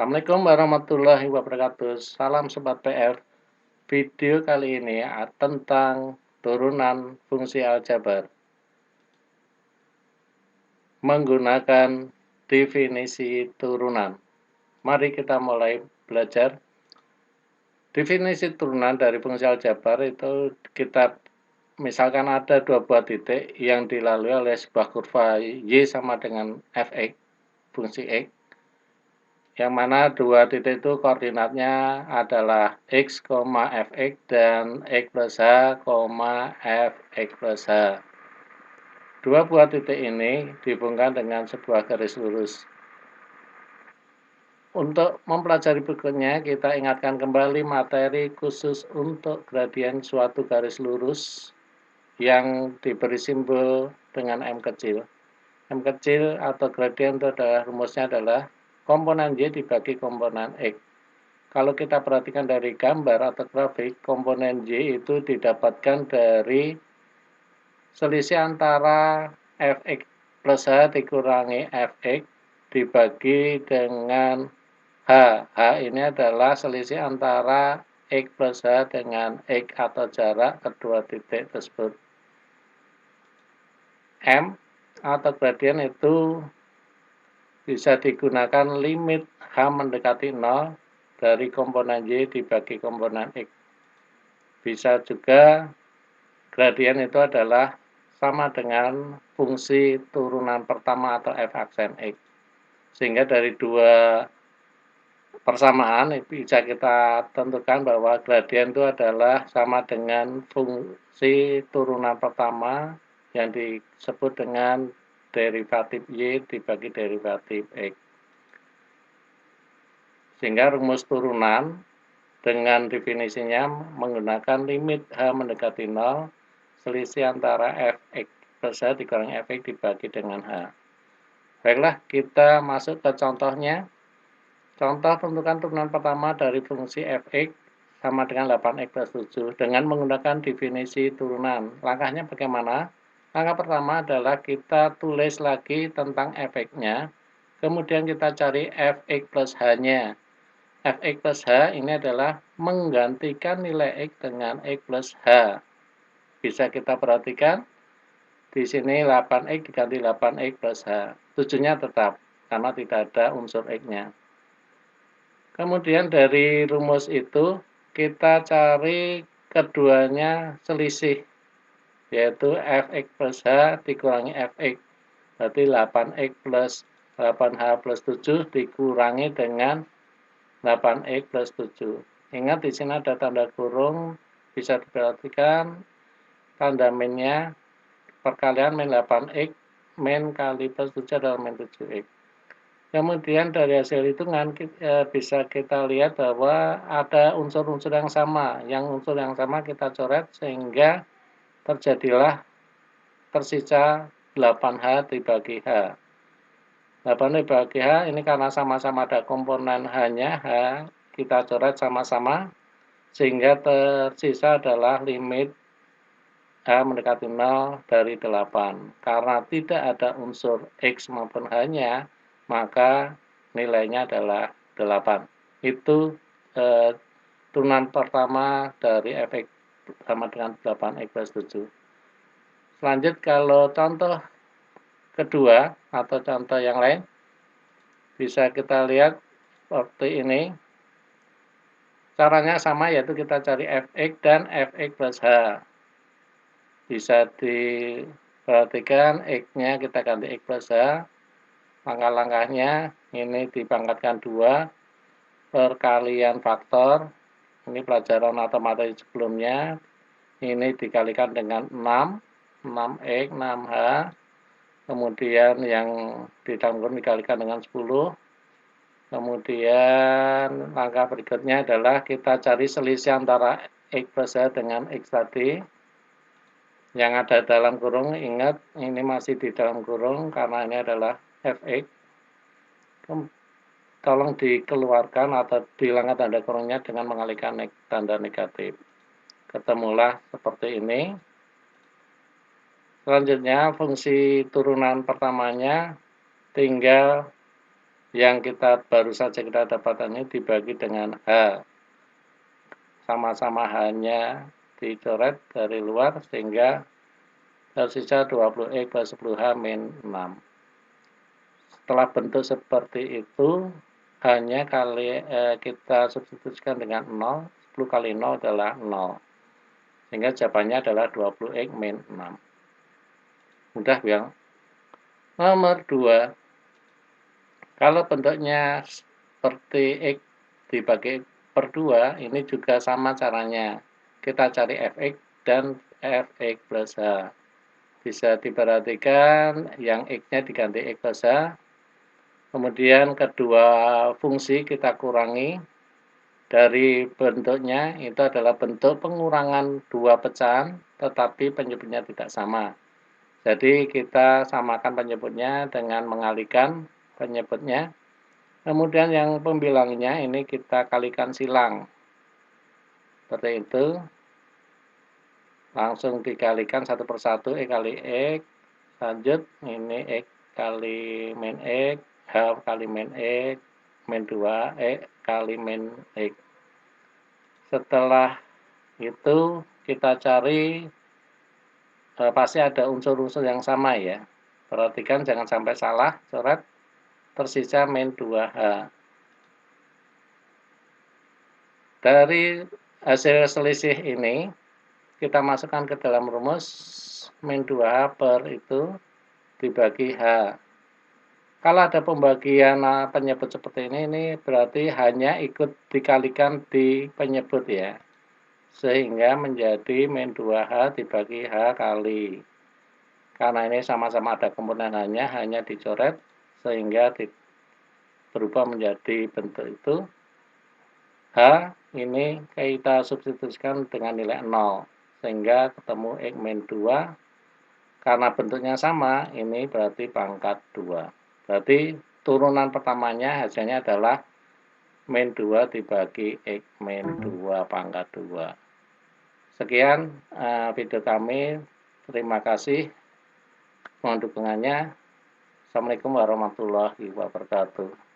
Assalamualaikum warahmatullahi wabarakatuh. Salam Sobat PR. Video kali ini tentang turunan fungsi aljabar menggunakan definisi turunan. Mari kita mulai belajar. Definisi turunan dari fungsi aljabar itu kita misalkan ada dua buah titik yang dilalui oleh sebuah kurva Y sama dengan Fx, fungsi X, yang mana dua titik itu koordinatnya adalah x, fx dan x plus h, fx plus h. Dua buah titik ini dihubungkan dengan sebuah garis lurus. Untuk mempelajari berikutnya, kita ingatkan kembali materi khusus untuk gradien suatu garis lurus yang diberi simbol dengan M kecil. M kecil atau gradien itu adalah rumusnya adalah komponen Y dibagi komponen X. Kalau kita perhatikan dari gambar atau grafik, komponen Y itu didapatkan dari selisih antara Fx plus H dikurangi Fx dibagi dengan H. H ini adalah selisih antara X plus H dengan X atau jarak kedua titik tersebut. M atau gradien itu bisa digunakan limit H mendekati 0 dari komponen Y dibagi komponen X. Bisa juga gradien itu adalah sama dengan fungsi turunan pertama atau f aksen X. Sehingga dari dua persamaan bisa kita tentukan bahwa gradien itu adalah sama dengan fungsi turunan pertama yang disebut dengan derivatif Y dibagi derivatif X. Sehingga rumus turunan dengan definisinya menggunakan limit H mendekati 0, selisih antara Fx plus H dikurangi Fx dibagi dengan H. Baiklah, kita masuk ke contohnya. Contoh tentukan turunan pertama dari fungsi Fx sama dengan 8x plus 7 dengan menggunakan definisi turunan. Langkahnya bagaimana? Langkah pertama adalah kita tulis lagi tentang Fx-nya, kemudian kita cari Fx plus H-nya. Fx plus H ini adalah menggantikan nilai X dengan X plus H. Bisa kita perhatikan, di sini 8X diganti 8X plus H. 7-nya tetap, karena tidak ada unsur X-nya. Kemudian dari rumus itu, kita cari keduanya selisih, yaitu Fx plus H dikurangi Fx. Berarti 8X plus 8H plus 7 dikurangi dengan 8x plus 7. Ingat di sini ada tanda kurung, bisa diperhatikan tanda minnya perkalian min 8x min kali plus 7 adalah min 7x. Kemudian dari hasil hitungan bisa kita lihat bahwa ada unsur-unsur yang sama. Yang unsur yang sama kita coret sehingga terjadilah tersisa 8H dibagi H. 8 dibagi H ini karena sama-sama ada komponen H-nya, H kita coret sama-sama sehingga tersisa adalah limit H mendekati 0 dari 8. Karena tidak ada unsur X maupun H-nya, maka nilainya adalah 8. Itu turunan pertama dari Fx sama dengan 8x plus 7. Selanjut kalau contoh kedua atau contoh yang lain, bisa kita lihat seperti ini. Caranya sama, yaitu kita cari Fx dan Fx plus H. Bisa diperhatikan X-nya kita ganti X plus H. Langkah-langkahnya ini dipangkatkan 2, perkalian faktor. Ini pelajaran matematika sebelumnya. Ini dikalikan dengan 6x, 6H. Kemudian yang di dalam kurung dikalikan dengan 10. Kemudian langkah berikutnya adalah kita cari selisih antara X plus H dengan X tadi. Yang ada dalam kurung, ingat ini masih di dalam kurung karena ini adalah Fx. Tolong dikeluarkan atau dihilangkan tanda kurungnya dengan mengalihkan tanda negatif. Ketemulah seperti ini. Selanjutnya fungsi turunan pertamanya tinggal yang baru saja kita dapatkan ini dibagi dengan H. Sama-sama H-nya dicoret dari luar sehingga tersisa 20X plus 10H min 6. Setelah bentuk seperti itu, hanya kita substitusikan dengan 0, 10 kali 0 adalah 0. Sehingga jawabannya adalah 20X min 6. Mudah ya. Nomor 2. Kalau bentuknya seperti X dibagi per 2, ini juga sama caranya. Kita cari fx dan fx plus h. Bisa diperhatikan yang x-nya diganti x plus h. Kemudian kedua fungsi kita kurangi. Dari bentuknya itu adalah bentuk pengurangan dua pecahan, tetapi penyebutnya tidak sama. Jadi kita samakan penyebutnya dengan mengalihkan penyebutnya. Kemudian yang pembilangnya ini kita kalikan silang. Seperti itu. Langsung dikalikan satu persatu, X kali X. Lanjut, ini X kali min X, H kali min X, min 2, X kali min X. Setelah itu kita cari, pasti ada unsur-unsur yang sama ya. Perhatikan jangan sampai salah, coret, tersisa min 2H. Dari hasil selisih ini, kita masukkan ke dalam rumus, min 2H per itu dibagi H. Kalau ada pembagian penyebut seperti ini berarti hanya ikut dikalikan di penyebut ya. Sehingga menjadi min 2H dibagi H kali. Karena ini sama-sama ada komponen hanya dicoret sehingga berubah menjadi bentuk itu. H ini kita substitusikan dengan nilai 0. Sehingga ketemu X min 2. Karena bentuknya sama, ini berarti pangkat 2. Berarti turunan pertamanya hasilnya adalah min 2 dibagi X min 2 pangkat 2. Sekian video kami. Terima kasih. Mohon dukungannya. Assalamualaikum warahmatullahi wabarakatuh.